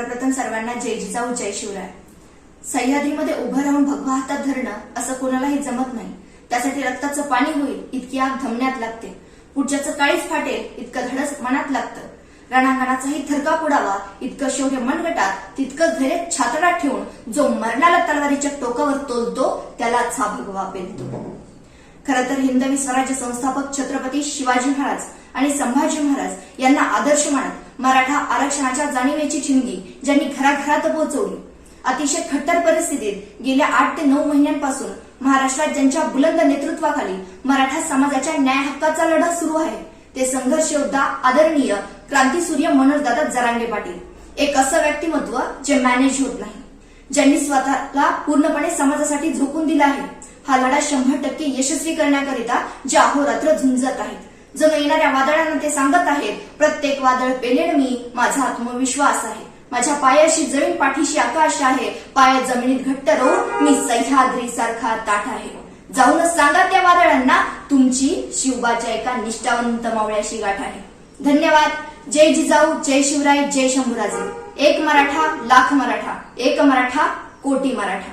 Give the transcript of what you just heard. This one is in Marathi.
सर्वप्रथम सर्वांना जय जिजाऊ जय शिवराय। सह्याद्रीमध्ये उभं राहून भगवा हातात धरणं असं कोणालाही जमत नाही। त्यासाठी रक्ताचं पाणी होईल इतकी आग धमन्यात लागते, पुढच्याचं काळीच फाटेल इतकं धडस मनात लागतं, रणांगणाचाही थरकाप उडावा इतकं शौर्य मनगटात, तितकंच धैर्य छातडात ठेवून जो मरणाला तलवारीच्या टोकावर तोलतो त्यालाच हा भगवा पेलतो। खरं तर हिंदवी स्वराज्य संस्थापक छत्रपती शिवाजी महाराज आणि संभाजी महाराज यांना आदर्श मानत मराठा आरक्षणाच्या जाणीवेची ठिणगी ज्यांनी घराघरात पोहोचवली, अतिशय खट्टर परिस्थितीत गेल्या 8 ते 9 महिन्यांपासून महाराष्ट्रात ज्यांच्या बुलंद नेतृत्वाखाली मराठा समाजाच्या न्याय हक्काचा लढा सुरू आहे, ते संघर्ष योद्धा आदरणीय क्रांतीसूर्य मनोजदादा जरांगे पाटील। एक असं व्यक्तिमत्व जे मॅनेज होत नाही, ज्यांनी स्वतःला पूर्णपणे समाजासाठी झोकून दिला आहे। हा लढा 100% यशस्वी करण्याकरिता जे अहोरात्र झुंजत आहेत। जणू येणाऱ्या वादळांना ते सांगत आहेत, प्रत्येक वादळ पेलेल मी, माझा आत्मविश्वास आहे, माझ्या पायाशी जमीन पाठीशी आकाश आहे, पाय जमिनीत घट्ट राहून मी सह्याद्री सारखा ताठ आहे। जाऊनच सांगा त्या वादळांना, तुमची शिवबाच्या एका निष्ठावंत मावळ्याशी गाठ आहे। धन्यवाद। जय जिजाऊ जय शिवराय जय शंभूराजे। एक मराठा लाख मराठा, एक मराठा कोटी मराठा।